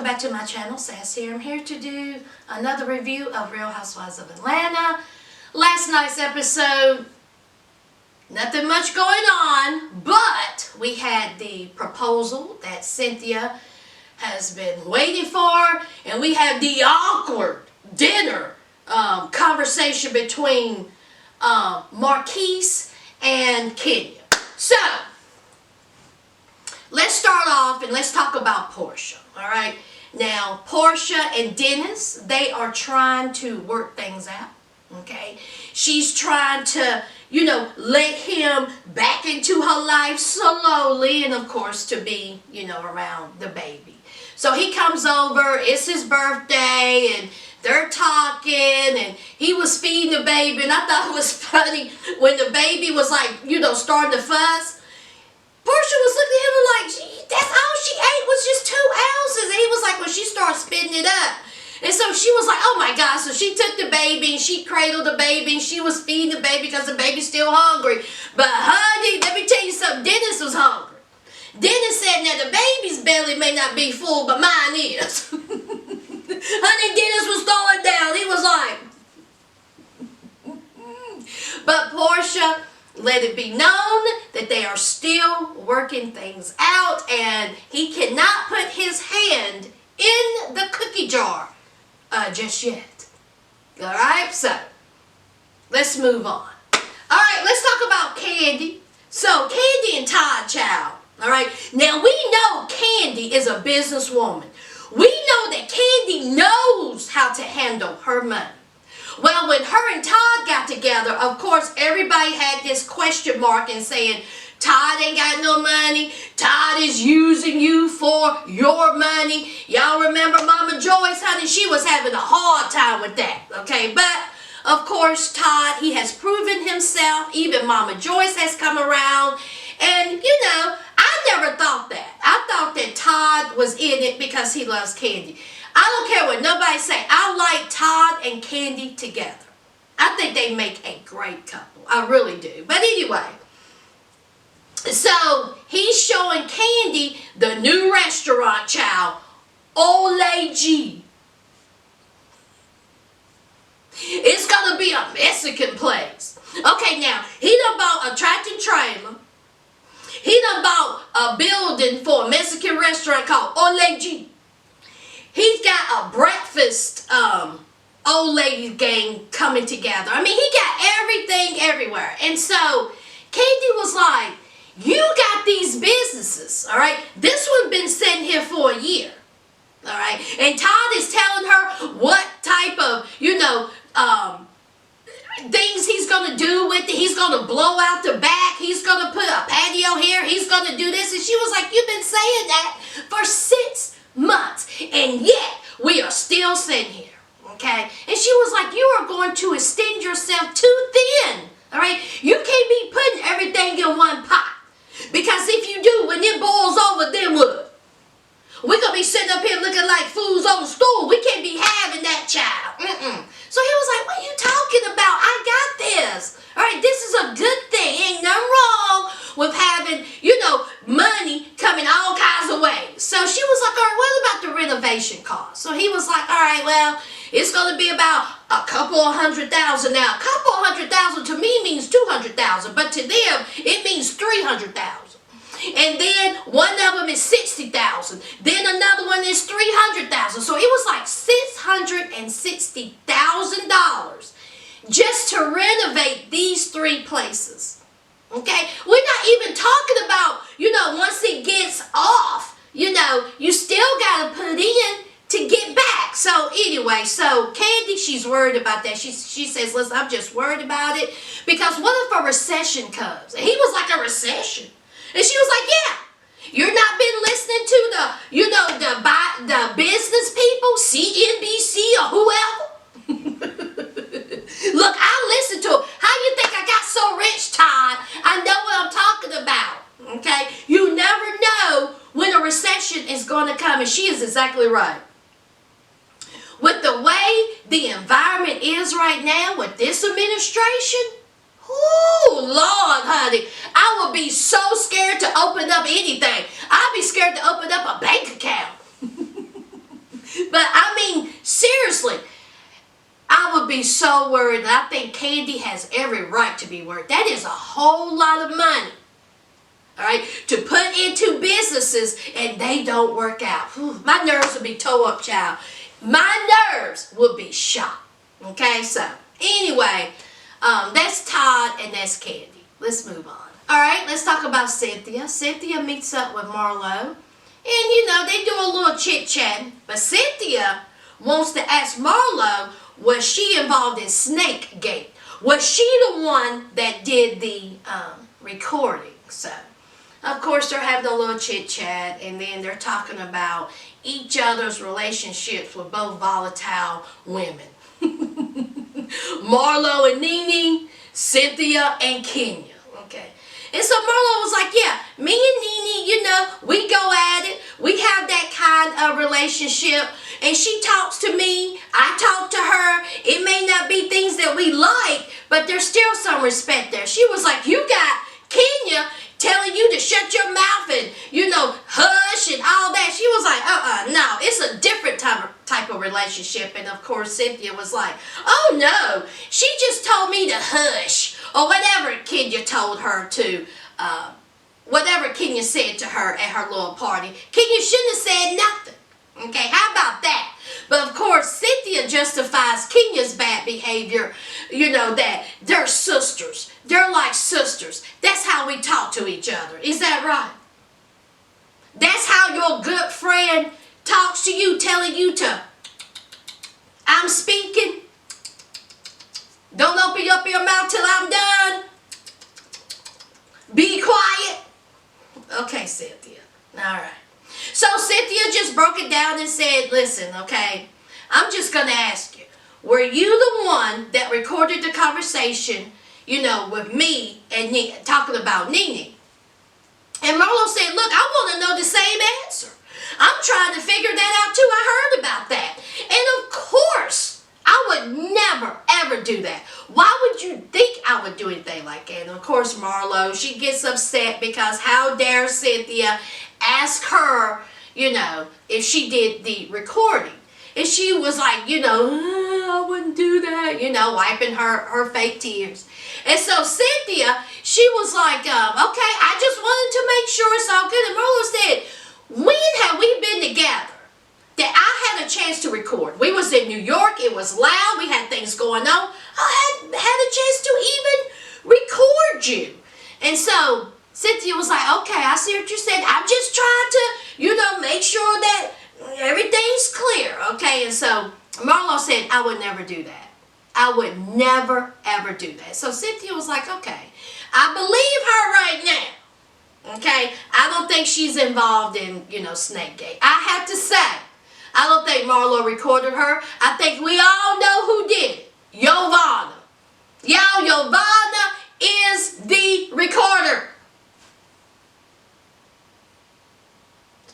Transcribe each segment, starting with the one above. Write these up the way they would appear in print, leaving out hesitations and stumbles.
back to my channel, Sas here. I'm here to do another review of Real Housewives of Atlanta. Last night's episode, nothing much going on, but we had the proposal that Cynthia has been waiting for, and we had the awkward dinner conversation between Marquise and Kenya. So, let's start off and let's talk about Portia, all right? Now, Portia and Dennis, they are trying to work things out, okay? She's trying to, let him back into her life slowly and, of course, to be, around the baby. So he comes over, it's his birthday, and they're talking, and he was feeding the baby, and I thought it was funny when the baby was like, starting to fuss. Portia was looking at him like, that's all she ate was just 2 ounces. And he was like, well, she started spitting it up. And so she was like, oh my God. So she took the baby and she cradled the baby and she was feeding the baby because the baby's still hungry. But honey, let me tell you something, Dennis was hungry. Dennis said that the baby's belly may not be full, but mine is. Honey, Dennis was throwing down. He was like, but Portia let it be known that they are still working things out, and he cannot put his hand in the cookie jar just yet. All right, so let's move on. All right, let's talk about Candy. So Candy and Todd Chow. All right, now we know Candy is a businesswoman. We know that Candy knows how to handle her money. Well, when her and Todd got together, of course, everybody had this question mark and saying, Todd ain't got no money. Todd is using you for your money. Y'all remember Mama Joyce, honey? She was having a hard time with that, okay? But, of course, Todd, he has proven himself. Even Mama Joyce has come around. And, I never thought that. I thought that Todd was in it because he loves Candy. I don't care what nobody say. I like Todd and Candy together. I think they make a great couple. I really do. But anyway, so he's showing Candy the new restaurant, child, Ole G. It's going to be a Mexican place. Okay, now, he done bought a tractor trailer. He done bought a building for a Mexican restaurant called Ole G. He's got a breakfast old lady gang coming together. I mean, he got everything everywhere. And so Candy was like, you got these businesses, all right? This one's been sitting here for a year, all right? And Todd is telling her what type of, things he's going to do with it. He's going to blow out the back. He's going to put a patio here. He's going to do this. And she was like, you've been saying that for 6 months, and yet we are still sitting here, okay? And she was like, you are going to extend yourself too thin, all right? You can't be putting everything in one pot, because if you do, when it boils over, then what? We're going to be sitting up here looking like fools on the stool. We can't be having that, child. So he was like, what are you talking about? I got this. All right, this is a good thing. Ain't nothing wrong with having, money coming all kinds of ways. So she was like, all right, what about the renovation cost? So he was like, all right, well, it's going to be about a couple of $100,000 now. A couple of $100,000 to me means $200,000, but to them, it means $300,000. And then one of them is $60,000. Then another one is $300,000. So it was like $660,000 just to renovate these 3 places. Okay? We're not even talking about, once it gets off, you still got to put in to get back. So anyway, so Candy, she's worried about that. She says, listen, I'm just worried about it because what if a recession comes? And he was like, a recession? And she was like, yeah, you're not been listening to the business people, CNBC or whoever. Look, I listen to it. How you think I got so rich, Todd? I know what I'm talking about, okay? You never know when a recession is going to come, and she is exactly right. With the way the environment is right now with this administration, oh, Lord, honey, I would be so scared to open up anything. I'd be scared to open up a bank account. But I mean, seriously, I would be so worried. And I think Candy has every right to be worried. That is a whole lot of money, all right, to put into businesses and they don't work out. Whew, my nerves would be tore up, child. My nerves would be shot. Okay, so anyway, that's Todd and that's Candy. Let's move on. All right, let's talk about Cynthia. Cynthia meets up with Marlo. And, they do a little chit-chatting. But Cynthia wants to ask Marlo, was she involved in Snakegate? Was she the one that did the recording? So, of course, they're having a little chit-chat. And then they're talking about each other's relationships with both volatile women. Marlo and Nene, Cynthia and Kenya. Okay. And so Marlo was like, yeah, me and Nene, we go at it. We have that kind of relationship. And she talks to me. I talk to her. It may not be things that we like, but there's still some respect there. She was like, you got Kenya telling you to shut your mouth and, hush and all that. She was like, no, it's a different type of relationship. And of course, Cynthia was like, oh no, she just told me to hush. Or whatever Kenya told her to, whatever Kenya said to her at her little party. Kenya shouldn't have said nothing. Okay, how about that? But of course, Cynthia justifies Kenya's bad behavior, that they're sisters. They're like sisters. That's how we talk to each other. Is that right? That's how your good friend talks to you, telling you to, I'm speaking. Don't open up your mouth till I'm done. Be quiet. Okay, Cynthia. All right. So Cynthia just broke it down and said, listen, okay, I'm just going to ask you, were you the one that recorded the conversation, with me and talking about Nene? And Marlo said, look, I want to know the same answer. I'm trying to figure that out too. I heard about that. And of course, I would never, ever do that. Why would you think I would do anything like that? And of course, Marlo, she gets upset because how dare Cynthia ask her, if she did the recording. And she was like, I wouldn't do that, wiping her fake tears. And so Cynthia, she was like, okay, I just wanted to make sure it's all good. And Marlo said, when have we been together that I had a chance to record? We was in New York. It was loud. We had things going on. I had a chance to even record you. And so Cynthia was like, okay, I see what you said. I'm just trying to, make sure that everything's clear. Okay, and so Marlo said, I would never do that. I would never, ever do that. So Cynthia was like, okay, I believe her right now. Okay, I don't think she's involved in, Snakegate. I have to say, I don't think Marlo recorded her. I think we all know who did it. Yovana. Yovana is the recorder.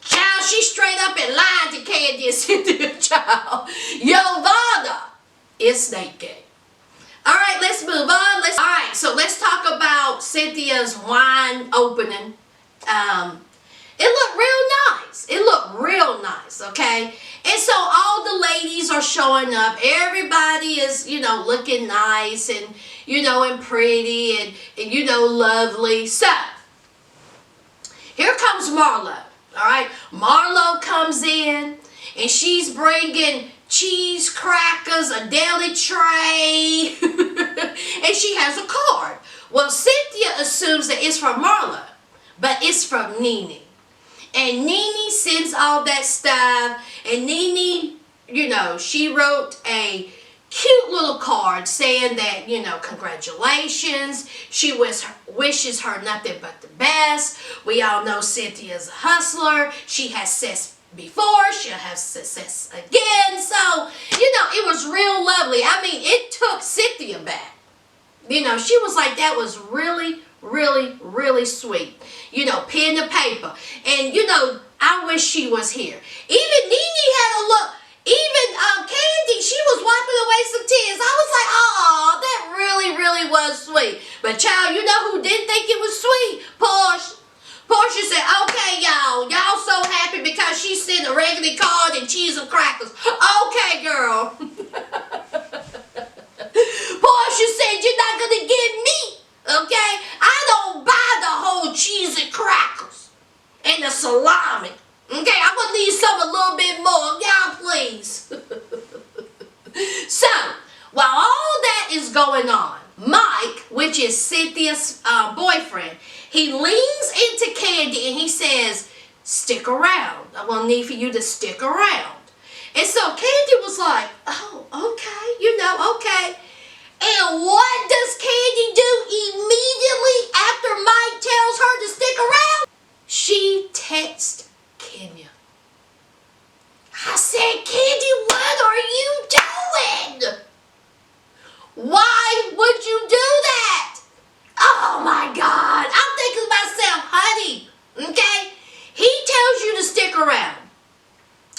Child, she straight up and lied to Candy and Cynthia, child. Yovana is Snakegate. All right, let's move on. All right, so let's talk about Cynthia's wine opening. It looked real nice. It looked real nice, okay? And so all the ladies are showing up. Everybody is, looking nice and, and pretty and lovely. So, here comes Marlo, all right? Marlo comes in and she's bringing cheese, crackers, a deli tray, and she has a card. Well, Cynthia assumes that it's from Marlo, but it's from Nene. And Nene sends all that stuff, and Nene, she wrote a cute little card saying that, congratulations. She wishes her nothing but the best. We all know Cynthia's a hustler. She has success before. She'll have success again. So, it was real lovely. I mean, it took Cynthia back. She was like, that was really, really, really sweet. Pen to paper. And, I wish she was here. Even Nene had a look. Even Candy, she was wiping away some tears. I was like, oh, that really, really was sweet. But child, who didn't think it was sweet? Portia. Portia said, okay, y'all so happy because she sent a regular card and cheese and crackers. Okay, girl. Portia said you're not going to get me, okay? I don't buy the whole cheese and crackers and the salami, okay? I'm going to need some a little bit more. Y'all, please. So, while all that is going on, Mike, which is Cynthia's boyfriend, he leans into Candy and he says, stick around. I'm going to need for you to stick around. And so Candy was like, oh, okay, okay. And what does Candy do immediately after Mike tells her to stick around? She texts Kenya. I said, Candy, what are you doing? Why would you do that? Oh my God. I'm thinking to myself, honey, okay? He tells you to stick around.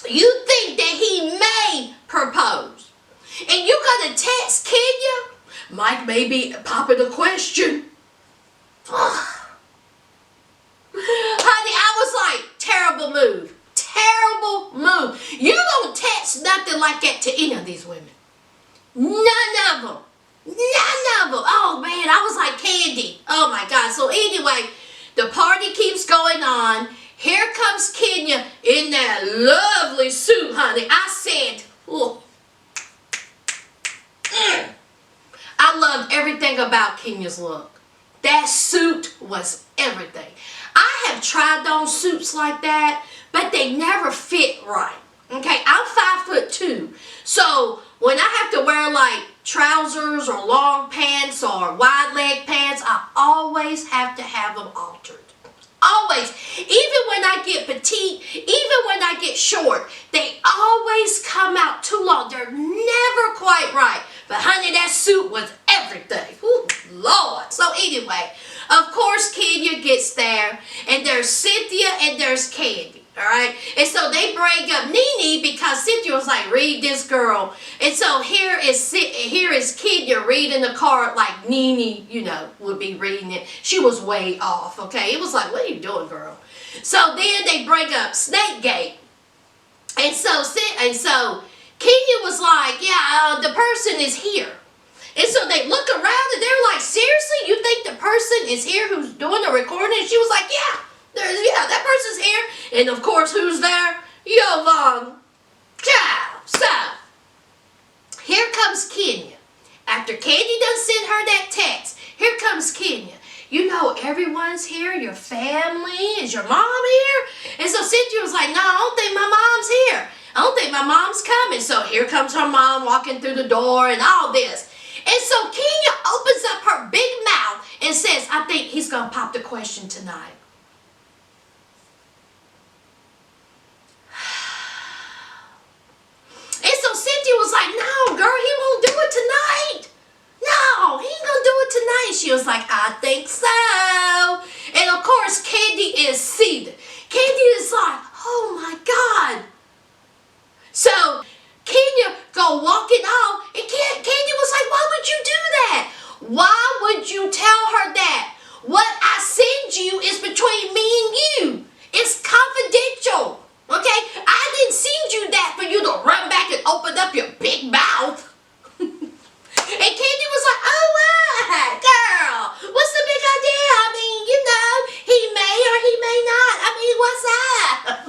You think that he may propose. And you're going to text Kenya? Mike may be popping a question. Honey, I was like, terrible move. Terrible move. You don't text nothing like that to any of these women. None of them. None of them. Oh, man, I was like Candy. Oh, my God. So, anyway, the party keeps going on. Here comes Kenya in that lovely suit, honey. I said, oh. I loved everything about Kenya's look. That suit was everything. I have tried on suits like that, but they never fit right. Okay, I'm 5'2". So when I have to wear like trousers or long pants or wide leg pants, I always have to have them altered. Always. Even when I get petite, even when I get short, they always come out too long. They're never quite right. But honey, that suit was everything. Ooh, Lord. So anyway, of course Kenya gets there, and there's Cynthia and there's Candy. All right, and so they bring up Nene because Cynthia was like, read this girl. And so here is Kenya reading the card like Nene, you know, would be reading it. She was way off, okay? It was like, what are you doing, girl? So then they bring up Snakegate. And so Kenya was like, yeah, the person is here. And so they look around and they're like, seriously? You think the person is here who's doing the recording? And she was like, yeah. Yeah, that person's here. And of course, who's there? Yovan. Ciao. So, here comes Kenya. After Candy done sent her that text, here comes Kenya. You know everyone's here. Your family. Is your mom here? And so Cynthia was like, no, I don't think my mom's here. I don't think my mom's coming. So here comes her mom walking through the door and all this. And so Kenya opens up her big mouth and says, I think he's going to pop the question tonight. And so Cynthia was like, no, girl, he won't do it tonight. No, he ain't gonna do it tonight. She was like, I think so. And of course, Candy is seething. Candy is like, oh my God. So Kenya go walking off, and Candy was like, why would you do that? Why would you tell her that? What I send you is between me and you. It's confidential. Okay? I didn't send you that for you to run back and open up your big mouth. And Candy was like, oh, what? Girl, what's the big idea? I mean, you know, he may or he may not. I mean, what's up?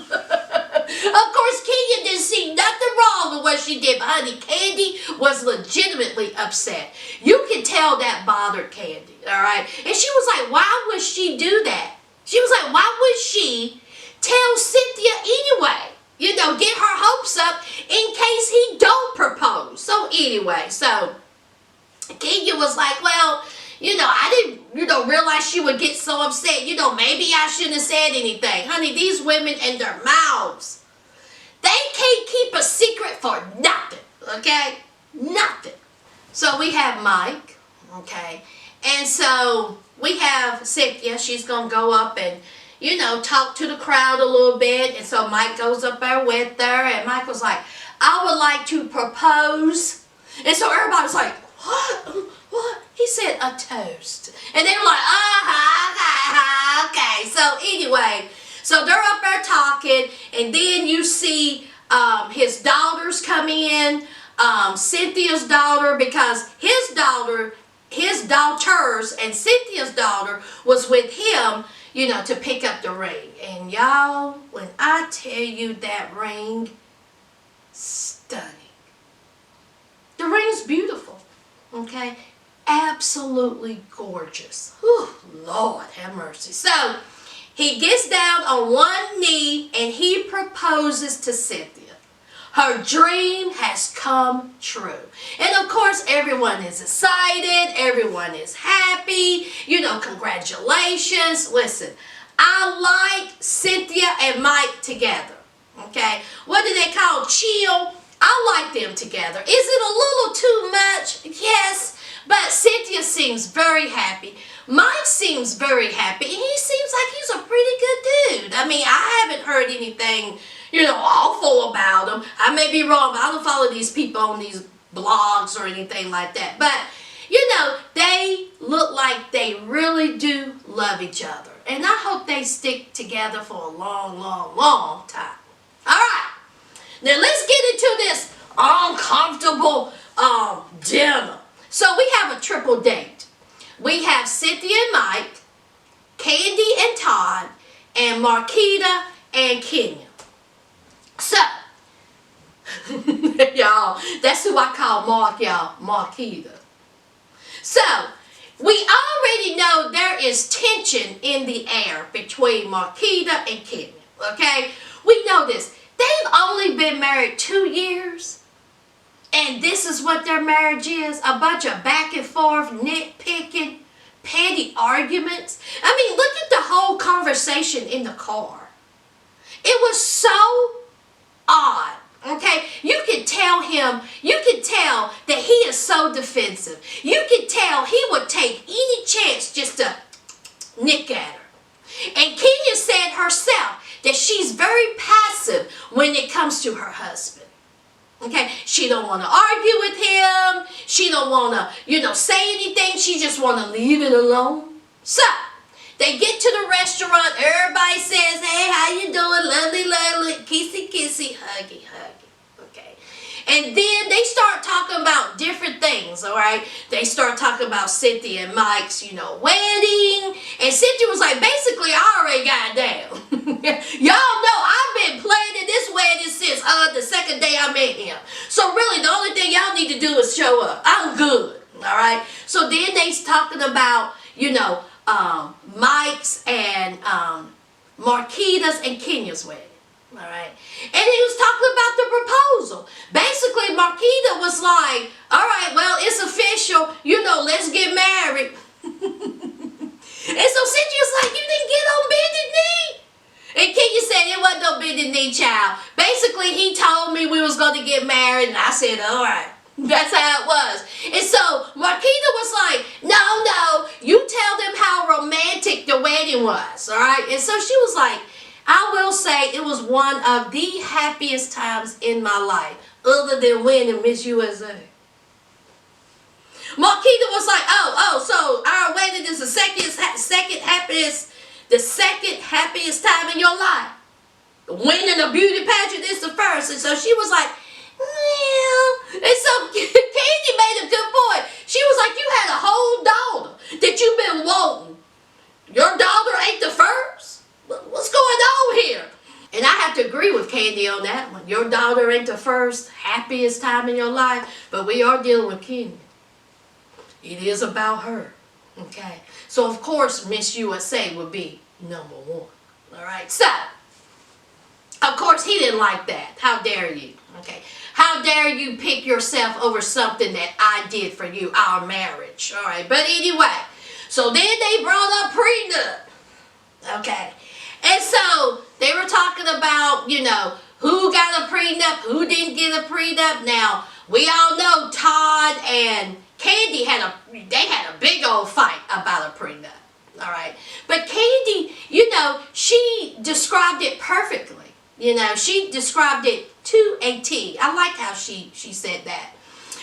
Of course, Kenya didn't see nothing wrong with what she did. But honey, Candy was legitimately upset. You can tell that bothered Candy, all right? And she was like, why would she do that? She was like, why would she tell Cynthia anyway? You know, get her hopes up in case he don't propose. So anyway, so Kenya was like, well, you know, I didn't, realize she would get so upset. You know, maybe I shouldn't have said anything. Honey, these women and their mouths, they can't keep a secret for nothing, okay? Nothing. So we have Mike, okay? And so we have Cynthia. She's going to go up and, you know, talk to the crowd a little bit. And so Mike goes up there with her. And Mike was like, I would like to propose. And so everybody's like, what? He said a toast. And they were like, okay. So anyway, so they're up there talking. And then you see his daughters come in, Cynthia's daughter, because his daughters and Cynthia's daughter was with him, you know, to pick up the ring. And y'all, when I tell you that ring, stunning. The ring's beautiful, okay? Absolutely gorgeous. Whew, Lord have mercy. So, he gets down on one knee and he proposes to Cynthia. Her dream has come true. And of course, everyone is excited. Everyone is happy. You know, congratulations. Listen, I like Cynthia and Mike together. Okay? What do they call chill? I like them together. Is it a little too much? Yes. But Cynthia seems very happy. Mike seems very happy. And he seems like he's a pretty good dude. I mean, I haven't heard anything, you know, awful about him. I may be wrong, but I don't follow these people on these blogs or anything like that. But, you know, they look like they really do love each other. And I hope they stick together for a long, long, long time. All right. Now, let's get into this uncomfortable dinner. So, we have a triple date. We have Cynthia and Mike, Candy and Todd, and Marquita and Kenya. So, y'all, that's who I call Mark, y'all, Marquita. So, we already know there is tension in the air between Marquita and Kenya, okay? We know this. They've only been married 2 years, and this is what their marriage is, a bunch of back and forth, nitpicking, petty arguments. I mean, look at the whole conversation in the car. It was so odd, okay? You can tell that he is so defensive. You can tell he would take any chance just to nick at her. And Kenya said herself that she's very passive when it comes to her husband. Okay, she don't want to argue with him. She don't want to, you know, say anything. She just want to leave it alone. So, they get to the restaurant. Everybody says, hey, how you doing? Lovely, lovely. Kissy, kissy, huggy, huggy. Okay. And then they start talking about different things, all right? They start talking about Cynthia and Mike's, you know, wedding. And Cynthia was like, basically, I already got it down. Y'all know I've been planning this wedding since the second day I met him. So really, the only thing y'all need to do is show up. I'm good, all right? So then they's talking about, you know, Mike's and Marquita's and Kenya's wedding. All right. And he was talking about the proposal. Basically, Marquita was like, all right, well, it's official. You know, let's get married. And so Cynthia's like, you didn't get on bended knee? And Kenya said, it wasn't no bended knee, child. Basically, he told me we was going to get married, and I said, all right. That's how it was. And so Marquita was like, no, you tell them how romantic the wedding was, all right? And so she was like, I will say it was one of the happiest times in my life, other than winning Miss USA. Marquita was like, so our wedding is the second happiest time in your life. Winning a beauty pageant is the first. And so she was like, yeah. And so Candy made a good point. She was like, you had a whole daughter that you've been wanting. Your daughter ain't the first? What's going on here? And I have to agree with Candy on that one. Your daughter ain't the first happiest time in your life, but we are dealing with Kenya. It is about her, okay? So, of course, Miss USA would be number one, all right? So, of course, he didn't like that. How dare you, okay? How dare you pick yourself over something that I did for you, our marriage, all right? But anyway, so then they brought up prenup, okay? And so they were talking about, you know, who got a prenup, who didn't get a prenup. Now, we all know Todd and Candy had a big old fight about a prenup, all right? But Candy, you know, she described it perfectly. You know, she described it to a T. I like how she said that.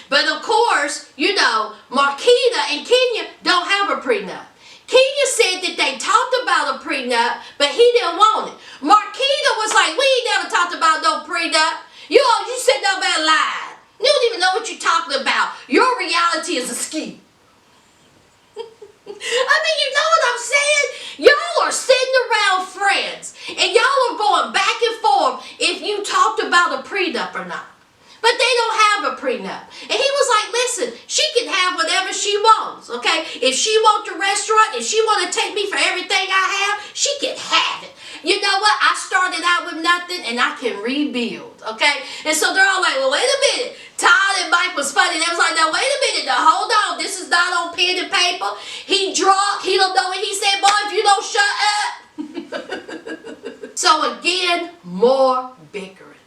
But of course, you know, Marquita and Kenya don't have a prenup. Kenya said that they talked about a prenup, but he didn't want it. Marquita was like, we ain't never talked about no prenup. You said no about lying. You don't even know what you're talking about. Your reality is a scheme. I mean, you know what I'm saying? Y'all are sitting around friends, and y'all are going back and forth if you talked about a prenup or not. But they don't have a prenup. And he was like, listen, she can have whatever she wants, okay? If she wants the restaurant, if she want to take me for everything I have, she can have it. You know what? I started out with nothing, and I can rebuild, okay? And so they're all like, well, wait a minute. Todd and Mike was funny. They was like, now, wait a minute. Now, hold on. This is not on pen and paper. He drunk. He don't know what he said. Boy, if you don't shut up. So, again, more bickering.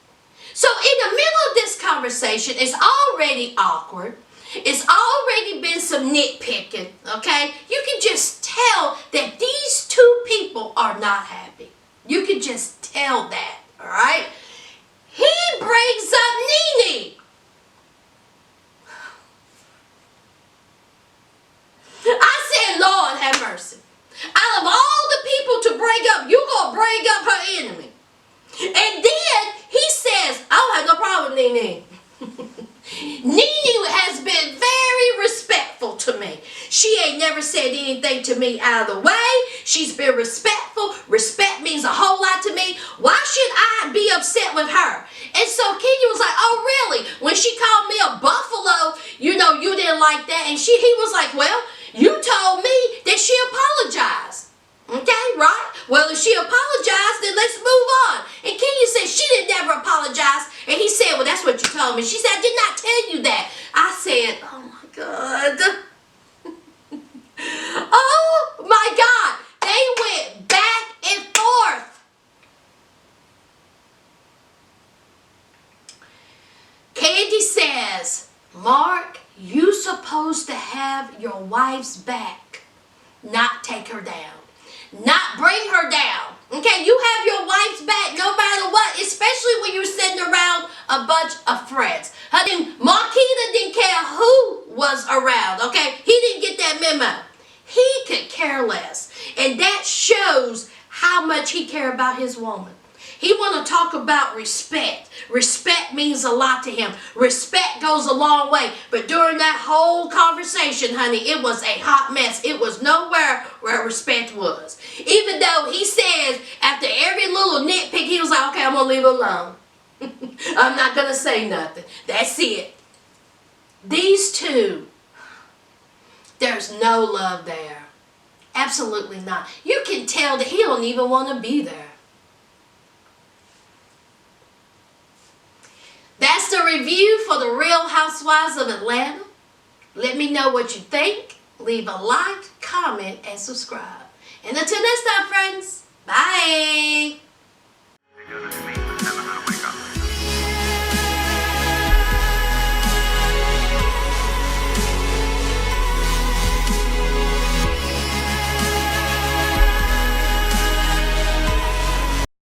So, in the middle of this conversation, it's already awkward. It's already been some nitpicking, okay? You can just tell that these two people are not happy. You can just tell that, all right? He brings up Nene. I said, Lord have mercy. Out of all the people to bring up, you going to bring up her enemy. And then he says, I don't have no problem with Nene. Nene has been very respectful to me. She ain't never said anything to me out of the way. She's been respectful. Respect means a whole lot to me. Why should I be upset with her? And so Kenya was like, oh, really? When she called me a buffalo, you didn't like that. And he was like, well, you told me that she apologized. Okay, right? Well, if she apologized, then let's move on. And Kenya said she didn't never apologize. And he said, well, that's what you told me. She said, I did not tell you that. I said, oh, my God. Oh, my God. They went back and forth. Candy says, Mark, you supposed to have your wife's back, not take her down. Not bring her down. Okay, you have your wife's back no matter what, especially when you're sitting around a bunch of friends. Marquita didn't care who was around, okay? He didn't get that memo. He could care less. And that shows how much he cared about his woman. He want to talk about respect. Respect means a lot to him. Respect goes a long way. But during that whole conversation, honey, it was a hot mess. It was nowhere where respect was. Even though he says after every little nitpick, he was like, okay, I'm going to leave it alone. I'm not going to say nothing. That's it. These two, there's no love there. Absolutely not. You can tell that he don't even want to be there. That's the review for the Real Housewives of Atlanta. Let me know what you think. Leave a like, comment, and subscribe. And until next time, friends, bye.